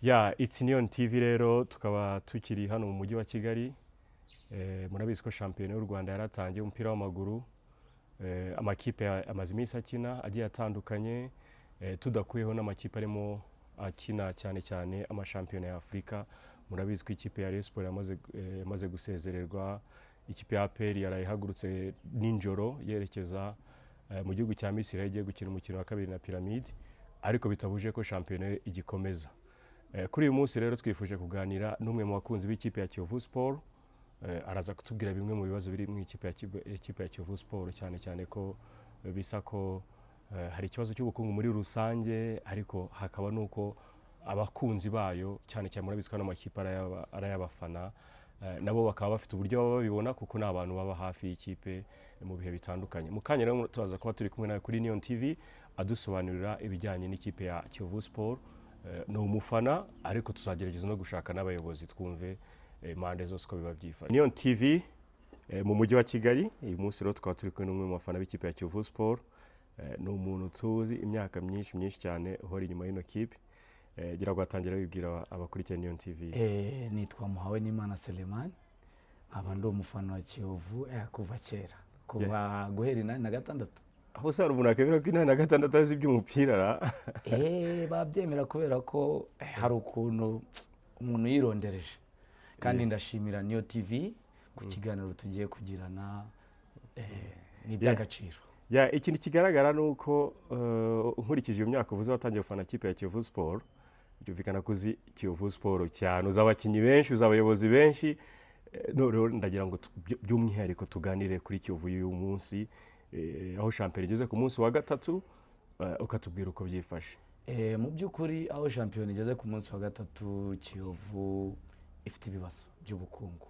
Ya It's Neon TV rero tukaba tukiri hano mu mujyi wa Kigali. Murabizi ko shampiyona y'u Rwanda yaratangiye umupira w'amaguru. Amakipe amaze iminsi akina agiye atandukanye, tudakuyeho n'amakipe arimo akina cyane cyane amashampiyona ya Afurika. Murabizi ko ikipe ya Rayon Sports yamaze gusezererwa, ikipe ya APR yarayihagurutse ninjoro yerekeza mu gihugu cya Misiri igiye gukina umukino wa kabiri na Pyramide, ariko bitabuje ko shampiyona igikomeza. Kuri uyu munsi rero twifuje kuganira n'umwe mu bakunzi b'ikipe ya Kiyovu Sport. Araza kutubwira bimwe mu bibazo biri mu ikipe ya Kiyovu Sport, cyane ko bisa ko hari ikibazo cy'ubukungu muri rusange, ariko hakaba nuko abakunzi bayo cyane murabizi ko n'amakipe arayabafana, nabo bakaba bafite uburyo baba babibona kuko n'abantu baba hafi y'ikipe mu bihe bitandukanye. Mu kanya rero tuzaza kuba turi kumwe nawe kuri Neon TV adusobanurira ibijyanye n'ikipe ya Kiyovu Sport. Ni umufana, ariko tuzagerageza no gushaka n'abayobozi twumve impande zose ko biba byifashe. Neon TV mu mujyi wa Kigali, uyu munsi rero tukaba turi kumwe n'umwe mu bafana b'ikipe ya Kiyovu Sport. Ni umuntu tuzi imyaka myinshi cyane uhora inyuma y'ino kipe. Gira ngo atangira wibwira abakurikiye Neon TV. Nitwa Muhawenimana Selemani, nkaba ndi umufana wa Kiyovu kuva kera, kuva guhera 86. Aho sara umuntu akemera ko 86 azi iby'umupira. Babyemera kubera ko hari ukuntu umuntu yirondereje, kandi ndashimira Neon TV ku kiganiro tugiye kugirana, ni by'agaciro. Ikintu kigaragara nuko nkurikije iyo myaka uvuze watangiye gufana ikipe ya Kiyovu Sport, byumvikana kuzi Kiyovu Sport cyane, uzabakinyi benshi, uzabayobozi benshi. Rero ndagira ngo by'umwihariko tuganire kuri Kiyovu y'uyu munsi, aho shampiyona igeze ku munsi wa gatatu, ukatubwira uko byifashe. Mu by'ukuri aho shampiyona igeze ku munsi wa gatatu, Kiyovu ifite ibibazo by'ubukungu.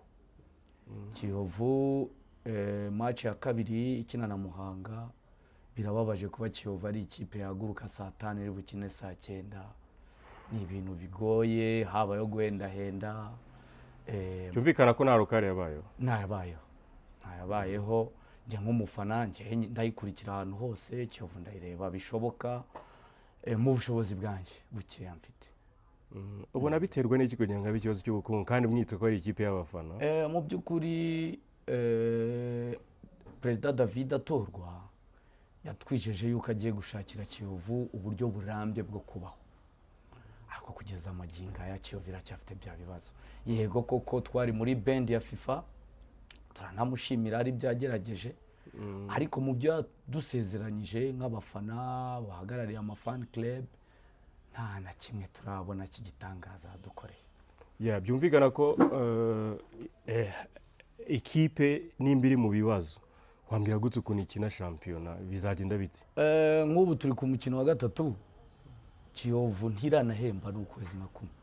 Kiyovu match ya kabiri ikina na Muhanga, birababaje kuba Kiyovu ari ikipe yaguruka saa 5 iri bukine saa 9. Ni ibintu bigoye, habayo guhendahenda. Cyumvikana ko nta rukare yabayeho. Ntayabayeho. Njye nk'umufana ndayikurikira ahantu hose, Kiyovu ndayireba bishoboka mu bushobozi bwanjye bukeya mfite. Ubona biterwa n'iki kugira ngo ikibazo cy'ubukungu kandi mwite ko ari ikipe y'abafana? Mu by'ukuri Perezida David atorwa yatwijeje yuko agiye gushakira Kiyovu uburyo burambye bwo kubaho, ariko kugeza amagingo ya Kiyovu iracyafite bya bibazo. Yego koko twari muri band ya FIFA, turanamushimira ari byagerageje, ariko mu byo dusezeranyije nk'abafana bahagarariye amafan club, nta na kimwe turabona kigitangaza dukoreye. Byumvikana ko ikipe nimbiri mu bibazo, wambwira gute ukuntu ikina shampiyona bizagenda bite? Nk'ubu turi ku mukino wa gatatu, Kiyovu ntiranahemba n'ukwezi na kumwe.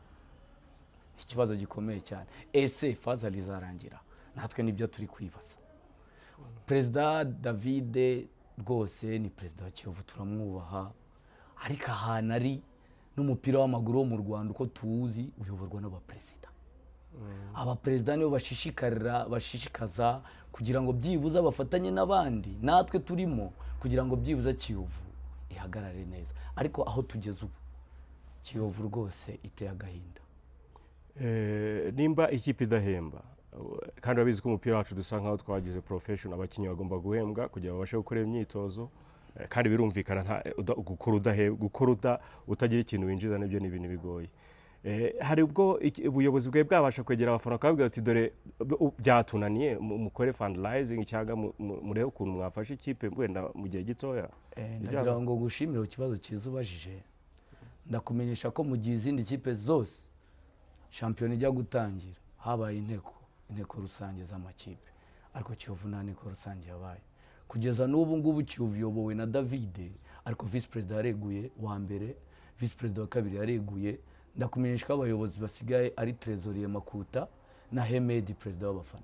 Ikibazo gikomeye cyane. Ese faza rizarangira? Natwe nibyo turi kwibaza. Perezida David rwose ni perezida wa Kiyovu, turamwubaha, ariko ahantu ari n'umupira w'amaguru wo mu Rwanda uko tuwuzi uyoborwa n'abaperezida. Abaperezida nibo bashishikaza kugira ngo byibuza bafatanye n'abandi, natwe turimo kugira ngo byibuza Kiyovu ihagarare neza. Ariko aho tugeze ubu, Kiyovu rwose iteye agahinda. Nimba ikipe idahemba, kandi babizi ko umupira wacu dusa nkaho twagize professional, abakinnyi bagomba guhembwa kugira ngo babashe gukora imyitozo, kandi birumvikana gukora utagira ikintu winjiza n'ibyo ni ibintu bigoye. Hari ubwo ubuyobozi bwe bwabasha kwegera abafana bakabwira ati dore byatunaniye, mukore fundraising cyangwa murebe ukuntu mwafashe ikipe wenda mu gihe gitoya. Ndagira ngo gushimira ikibazo cyiza ubajije. Ndakumenyesha ko mu gihe izindi kipe zose shampiyona ijya gutangira habaye inteko rusange z'amakipe, ariko Kiyovu nta nteko rusange yabaye. Kugeza n'ubu ngubu Kiyovu yobowe na David, ariko vice president yareguye wa mbere, vice president wa kabiri yareguye. Ndakumenyesha ko abayobozi basigaye ari Trezorier Makuta na Hemedi president w'abafana.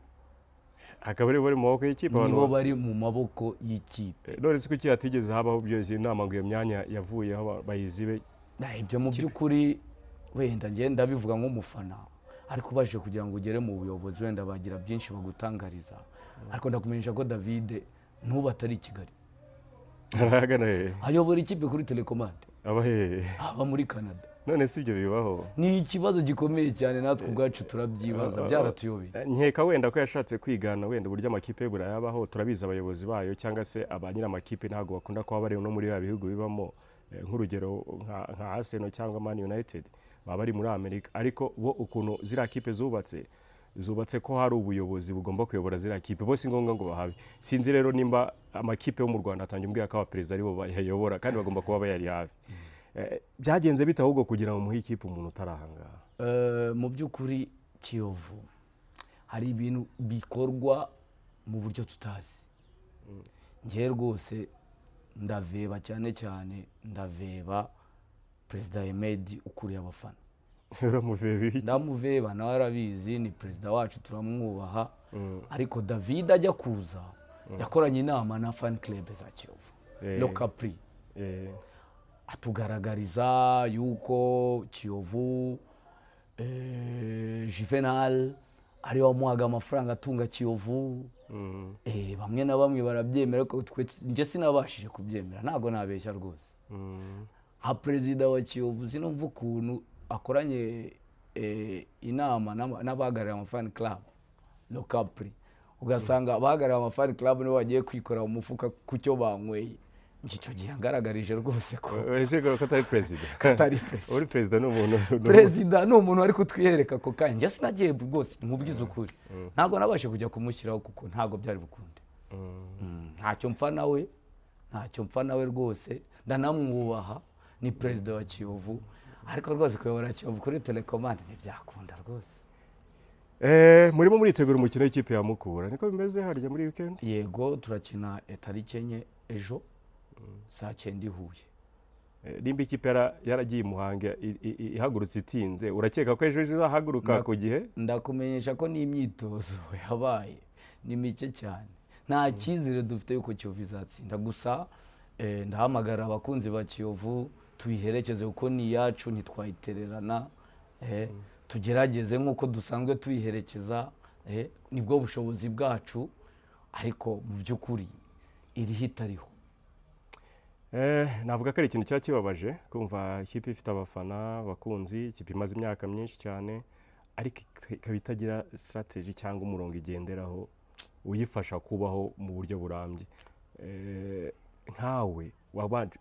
Akaba ari bari mu maboko y'ikipe, nibo bari mu maboko y'ikipe. None se kuki hatigeze habaho byose inama ngo iyo myanya yavuye aho bayizibe? Ibyo mu by'ukuri wenda ngenda bivuga nk'umufana, ariko baje kugira ngo ugere mu buyobozi wenda bagira byinshi bagutangariza. Ariko ndakumenyesha ko David n'ubu atari i Kigali. Arahagana he? Ayobora ikipe kuri Telecommande. Aba he? Aba muri Canada. none si ibyo bibaho. ni ikibazo gikomeye cyane natwe ubwacu turabyibaza byaratuyobeye. Nkeka wenda ko yashatse kwigana wenda uburyo amakipe y'Uburayi yabaho, turabizi abayobozi bayo cyangwa se abanyira amakipe ntabwo bakunda kuba bari no muri ya bihugu bibamo, nk'urugero nka Arsenal cyangwa Man United baba bari muri Amerika, ariko bo ukuntu ziriya kipe zubatse ko hari ubuyobozi bugomba kuyobora ziriya kipe, bose ngombwa ngo bahabe. Sinzi rero nimba amakipe yo mu Rwanda atangiye umbwira ko abaperezida aribo bayayobora kandi bagomba kuba bayari hafi. Byagenze bite ahubwo kugira ngo muhe ikipe umuntu utarahangaha? Mu by'ukuri Kiyovu hari ibintu bikorwa mu buryo tutazi. Ngiye rwose ndaveba cyane cyane ndaveba Perezida Emedi ukuriye abafana. Uramuveba iki? Ndamuveba nawe arabizi, ni perezida wacu turamwubaha, ariko David ajya kuza yakoranye inama na fan club za Kiyovu Locapri, atugaragariza yuko Kiyovu Juvenal ari wamuhaga amafaranga atunga Kiyovu. Bamwe na bamwe barabyemera ko nje sinabashije kubyemera, ntago nabeshya rwose. nka perezida wa Kiyovu sinumva ukuntu akoranye inama n'abahagarariye amafani club Locapri, ugasanga abahagarariye amafani club nibo bagiye kwikora umufuka ku cyo banyweye. Icyo gihe ngaragarije rwose ko atari perezida. Uri perezida ni umuntu, perezida ni umuntu ari kutwiyereka ko kandi njye sinagiye rwose nkubwiza ukuri, ntabwo nabashe kujya kumushyiraho kuko ntabwo byari bukunde. Ntacyo mpfa nawe rwose, ndanamwubaha, ni perezida wa Kiyovu, ariko rwose kuyobora Kiyovu kuri telekomande ntibyakunda rwose. Murimo muritegura umukino w'ikipe ya Mukura, niko bimeze harya muri weekend? Yego, turakina tariki 4 ejo saa 9 i Huye. Nimba ikipe yaragiye i Muhanga ihagurutse itinze, urakeka ko ejo izahaguruka ku gihe? Ndakumenyesha ko n'imyitozo yabaye ni mike cyane, nta cyizere dufite yuko Kiyovu izatsinda. Gusa ndahamagara abakunzi ba Kiyovu tuyiherekeze kuko ni yacu, ntitwayitererana. Tugerageze nk'uko dusanzwe tuyiherekeza, nibwo bushobozi bwacu, ariko mu by'ukuri iriho itariho. Navuga ko ari ikintu kibabaje kumva ikipe ifite abafana abakunzi, ikipe imaze imyaka myinshi cyane, ariko ikaba itagira strategy cyangwa umurongo igenderaho uyifasha kubaho mu buryo burambye. Nkawe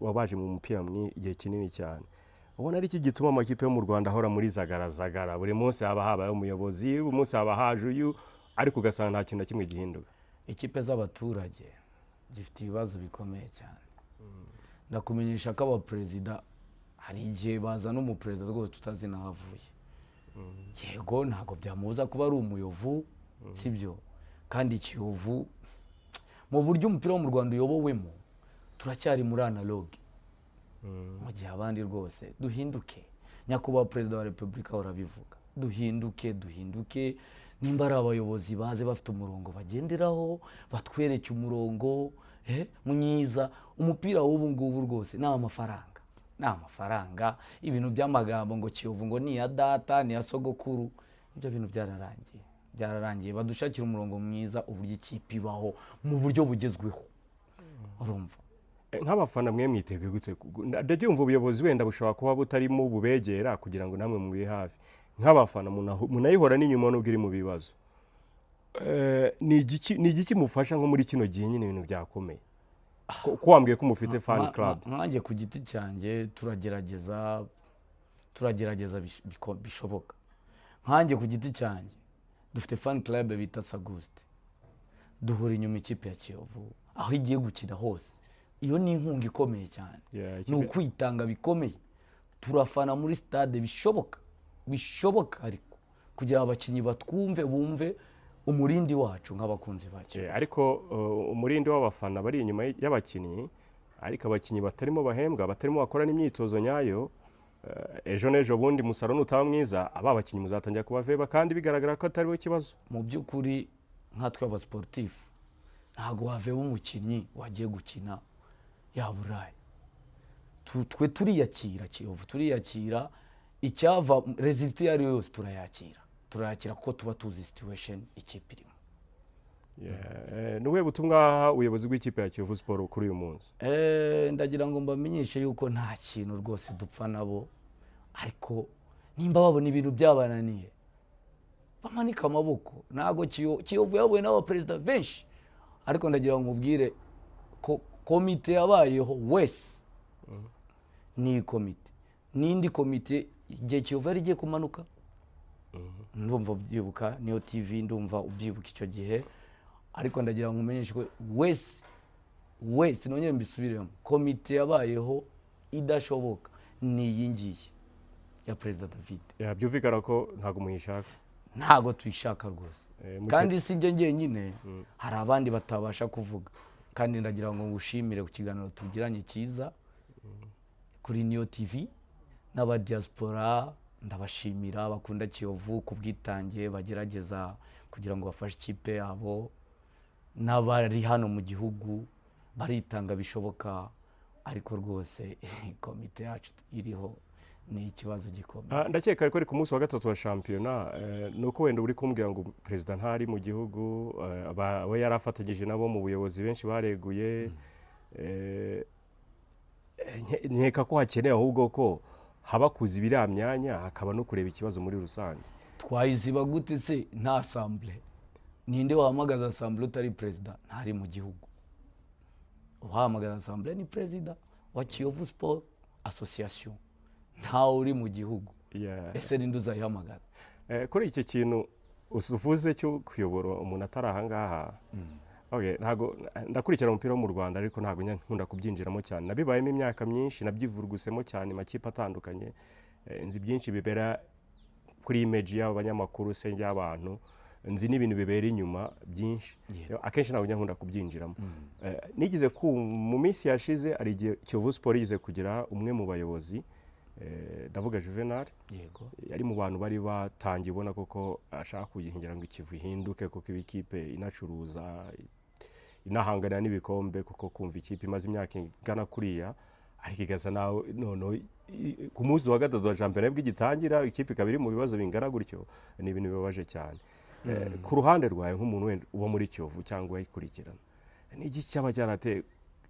wabaje mu mupira igihe kinini cyane, ubona ari iki gituma amakipe yo mu Rwanda ahora muri zagara, buri munsi haba habaye umuyobozi, buri munsi haba haje uyu, ariko ugasanga nta kintu na kimwe gihinduka? Ikipe z'abaturage zifite ibibazo bikomeye cyane. Ndakumenyesha ko abaperezida hari igihe bazana umuperezida rwose tutazi nahavuye. Yego, ntabwo byamubuza kuba ari umuyovu, sibyo? Kandi Kiyovu mu buryo umupira wo mu Rwanda uyobowemo turacyari muri analogue. Mu gihe abandi rwose duhinduke. Nyakubahwa Perezida wa Repubulika urabivuga, duhinduke. Nimba ari abayobozi baze bafite umurongo bagenderaho, batwereke umurongo mwiza. Umupira w'ubu ngubu rwose ni amafaranga, ibintu by'amagambo ngo Kiyovu ngo ni ya data, ni ya sogokuru, ibyo bintu byararangiye. Badushakira umurongo mwiza, uburyo ikipe ibaho mu buryo bugezweho. Urumva, nk'abafana mwe mwiteguye gute? Ndabyumva ubuyobozi wenda bushobora kuba butarimo bubegera kugira ngo namwe mubi hafi. Nk'abafana munayihora n'inyuma n'ubwo iri mu bibazo, ni igiki mufasha nko muri kino gihe nyine ibintu byakomeye? Ko wambwiye ko mufite fan club. Nkanjye ku giti cyanjye turagerageza bishoboka. Nkanjye ku giti cyanjye dufite fan club bita Saguste, duhura inyuma ikipe ya Kiyovu aho igiye gukina hose. Iyo ni inkunga ikomeye cyane, ni ukwitanga bikomeye. Turafana muri stade bishoboka ariko kugira abakinnyi batwumve, bumve umurindi wacu nk'abakunzi bacyo. Ariko umurindi w'abafana bari inyuma y'abakinnyi, ariko abakinnyi batarimo bahembwa, batarimo bakora n'imyitozo nyayo, ejo n'ejo bundi musaruro nutaba mwiza, aba bakinnyi muzatangira kubaveba kandi bigaragara ko atari we kibazo. Mu by'ukuri nkatwe aba sportif ntago waveba umukinnyi wagiye gukina yaburaye. Twe turiyakira, Kiyovu turiyakira, icyava result yari yose turayakira kuko tuba tuzi situation ikipe irimo. Nuwe butumwa ubuyobozi bw'ikipe ya Kiyovu Sport kuri uyu munsi? Ndagira ngo mbamenyeshe yuko nta kintu rwose dupfa nabo, ariko nimba babona ibintu byabananiye bamanika amaboko. Ntabwo Kiyovu yahuye n'abaperezida benshi, ariko ndagira ngo mubwire ko komite yabayeho wese ni komite n'indi komite igihe Kiyovu yari igiye kumanuka, ndumva ubyibuka, niyo TV ndumva ubyibuka icyo gihe, ariko ndagira ngo umenyeshe ko wese nongere mbisubiremo, komite yabayeho idashoboka ni iyi ngiyi ya Perezida David. byumvikana ko ntabwo muyishaka. Ntabwo tuyishaka rwose, kandi si njye njyenyine, hari abandi batabasha kuvuga, kandi ndagira ngo ngushimire ku kiganiro tugiranye cyiza kuri niyo TV n'abadiaspora. Ndabashimira bakunda Kiyovu ku bwitange bagerageza kugira ngo bafashe ikipe yabo, n'abari hano mu gihugu baritanga bishoboka, ariko rwose komite yacu iriho ni ikibazo gikomeye. Ndakeka ko ari ku munsi wa gatatu wa shampiyona, nuko wenda uri kumbwira ngo perezida ntari mu gihugu, we yari afatanyije nabo mu buyobozi benshi bareguye, nkeka ko hakenewe ahubwo ko haba kuza ibiriya myanya, hakaba no kureba ikibazo muri rusange. Twayiziba gute se nta assemblée? Ninde wahamagaza assemblée utari perezida? Ntari mu gihugu. Uhamagaza assemblée ni perezida wa Kiyovu Sport Association, ntawe uri mu gihugu. Ese ninde uzayihamagaza? Kuri iki kintu uvuze cyo kuyobora umuntu atari ahangaha, ntabwo ndakurikira umupira wo mu Rwanda, ariko ntabwo nkunda kubyinjiramo cyane. Nabibayemo imyaka myinshi, nabyivurugusemo cyane makipe atandukanye, nzi byinshi bibera kuri image y'abanyamakuru se y'abantu, nzi n'ibintu bibera inyuma byinshi, akenshi ntabwo nkunda kubyinjiramo. Nigize mu minsi yashize ari igihe Kiyovu Sport yize kugira umwe mu bayobozi, ndavuga Juvenal, yari mu bantu bari batangiye ubona koko ashaka kuyihingira ngo Kivu ihinduke, kuko ikipe inacuruza inahangana n'ibikombe, kuko kumva ikipe imaze imyaka ingana kuriya, ariko igaza nawe none ku munsi wa gatatu wa shampiyona bw'igitangira ikipe ikaba iri mu bibazo bingana gutyo, ni ibintu bibabaje cyane. Ku ruhande rwawe nk'umuntu wenda uba muri Kiyovu cyangwa uyikurikirana, ni iki cyaba cyarateye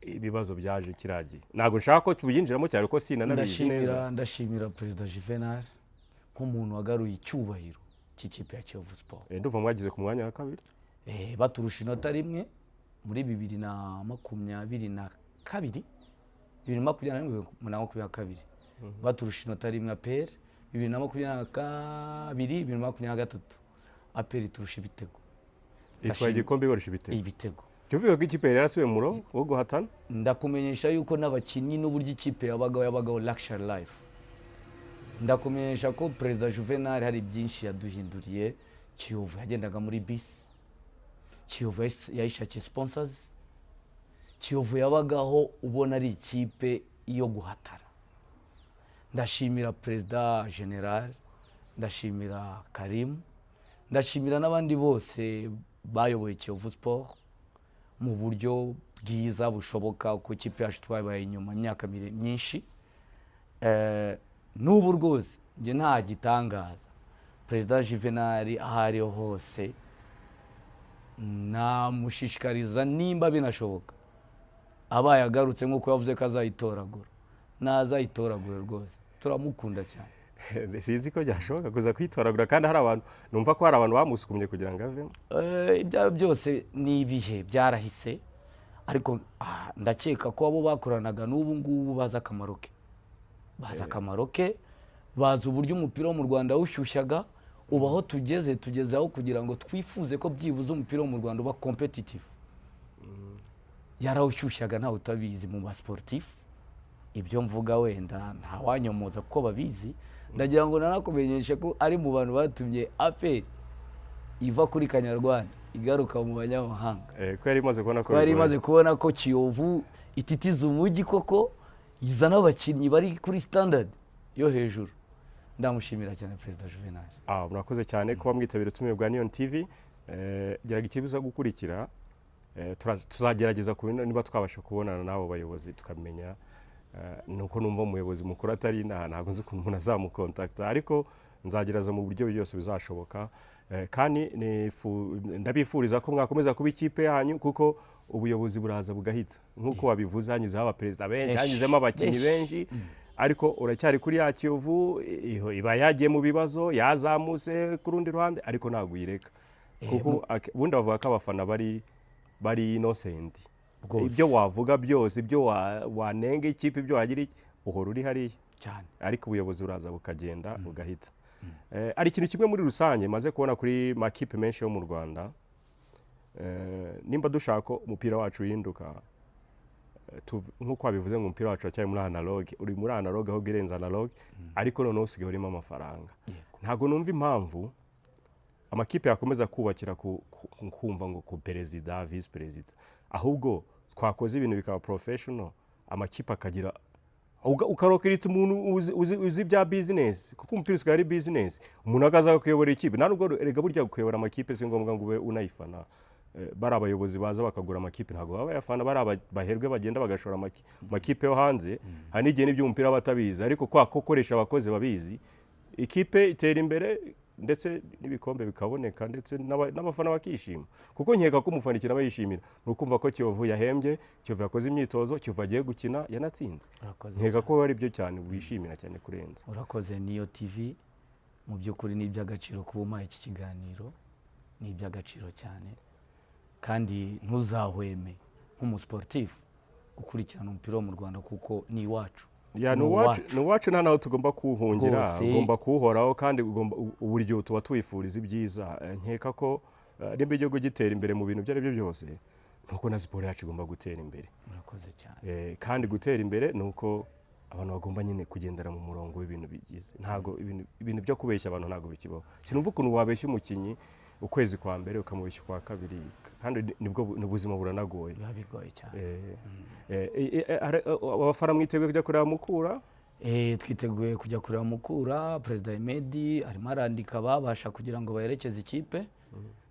ibibazo byaje kiragiye? Ntabwo nshaka ko tubiyinjiramo cyane ko sinanabizi neza. Ndashimira Perezida Juvenal nk'umuntu wagaruye icyubahiro cy'ikipe ya Kiyovu Sport. Ndumva mwagize ku mwanya wa kabiri, baturusha inota rimwe muri 2022 baturusha inota rimwe APR, 2022 2023 APR turusha ibitego. Itwaye igikombe ibarusha ibitego. Tuvuga ko ikipe yarasubiye mu murongo wo guhatana. Ndakumenyesha yuko n'abakinnyi n'uburyo ikipe yabagaho luxury life. Ndakumenyesha ko Perezida Juvenal hari byinshi yaduhinduriye. Kiyovu yagendaga muri bisi, Kiyovu yayishakiye sponsors, Kiyovu yabagaho ubona ari ikipe iyo guhatara. Ndashimira Perezida General, ndashimira Karim, ndashimira n'abandi bose bayoboye Kiyovu Sport mu buryo bwiza bushoboka, uko ikipe yacu twabaye inyuma imyaka myinshi. N'ubu rwose njye nta gitangaza, Perezida Juvenal ahari hose namushishikariza nimba binashoboka abaye agarutse nk'uko yavuze ko azayitoragura, nazayitoragura rwose, turamukunda cyane. Sinzi ko byashoboka kuza kwitoragura, kandi hari abantu numva ko hari abantu bamusukumye kugira ngo avemo. Ibyo byose ni ibihe byarahise, ariko ndakeka ko abo bakoranaga n'ubu ngubu bazi akamaro ke, bazi uburyo umupira wo mu Rwanda ushyushyaga, ubaho tugeze aho kugira ngo twifuze ko byibuze umupira wo mu Rwanda uba competitive. Yarawushyushyaga ntawe utabizi mu ba sportif, ibyo mvuga wenda nta wanyomoza kuko babizi. Ndagira ngo nanakumenyeshe ko ari mu bantu batumye APR iva kuri Kanyarwanda igaruka mu banyamahanga, ko yari imaze kubona ko Kiyovu ititiza umujyi koko, izana abakinnyi bari kuri standard yo hejuru. Ndamushimira cyane Perezida Juvenal. Murakoze cyane kuba mwitabira ubutumire bwa Nion TV. Geraga ikibuza gukurikira, tuzagerageza niba twabasha kubonana n'abo bayobozi tukamenya nuko numva umuyobozi mukuru atari ntabwo nzi ukuntu umuntu azamukontakta, ariko nzagerageza mu buryo byose bizashoboka. Kandi ndabifuriza ko mwakomeza kuba ikipe yanyu, kuko ubuyobozi buraza bugahita nk'uko wabivuze, hanyuzeho abaperezida benshi, hanyuzemo abakinnyi benshi, ariko uracyari kuri ya Kiyovu iba yagiye mu bibazo yazamutse ku rundi ruhande ariko ntabwo uyireka kuko ubundi bavuga ko abafana bari innocent ibyo wavuga byose ibyo wanenga ikipe ibyo wagira uhora uri hariya cyane ariko ubuyobozi buraza bukagenda bugahita ari ikintu kimwe muri rusange maze kubona kuri makipe menshi yo mu Rwanda nimba dushaka umupira wacu uhinduka nk'uko wabivuze ngo umupira wacu wacyari muri analog uri muri analog aho girenza analog ariko noneho usigaye urimo amafaranga ntago numva impamvu amakipe yakomeza kubakira kumva ngo ku perezida vice perezida ahubwo twakoze ibintu bikaba professional amakipe akagira ukarokirita umuntu uzi bya business kuko umupira usigaye ari business umuntu akaza kuyobora ikipe ntabwo rega burya kuyobora amakipe si ngombwa ngo ube unayifana bari abayobozi baza bakagura amakipe ntabwo baba bayafana bari baherwe bagenda bagashora amakipe yo hanze hari n'igihe n'iby'umupira batabizi ariko kwa kokoresha abakozi babizi ikipe itera imbere ndetse n'ibikombe bikaboneka ndetse n'abafana bakishima kuko nkeka ko umufana ikintu aba yishimira ni ukumva ko Kiyovu yahembye Kiyovu yakoze imyitozo Kiyovu agiye gukina yanatsinze nkeka ko ari byo cyane wishimira cyane kurenza urakoze niyo TV mu by'ukuri ni iby'agaciro kuba umpaye iki kiganiro ni iby'agaciro cyane kandi ntuzahweme nk'umusportif gukurikirana umupira wo mu Rwanda kuko ni iwacu ni uwacu nta naho tugomba kuwuhungira ugomba kuwuhoraho kandi uburyo tuba tuwifuriza ibyiza nkeka ko nimba igihugu gitera imbere mu bintu ibyo ari byo byose nuko na siporo yacu igomba gutera imbere murakoze cyane kandi gutera imbere nuko abantu bagomba nyine kugendera mu murongo w'ibintu bigize ntago ibintu byo kubeshya abantu ntago bikibaho sinumva ukuntu wabeshya umukinyi ukwezi kwa mbere ukamubeshya kwa kabiri kandi nibwo ubuzima buranagoye bigoye cyane abafana mwiteguye kujya kureba Mukura twiteguye kujya kureba Mukura Perezida Emedi arimo arandika babasha kugira ngo baherekeze ikipe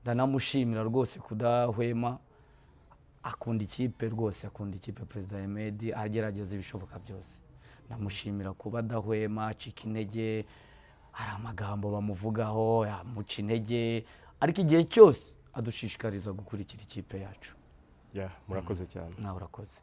ndanamushimira rwose kudahwema akunda ikipe rwose akunda ikipe Perezida Emedi agerageza ibishoboka byose ndamushimira kuba adahwema acika intege hari amagambo bamuvugaho yamuca intege ariko igihe cyose adushishikariza gukurikira ikipe yacu murakoze cyane nawe urakoze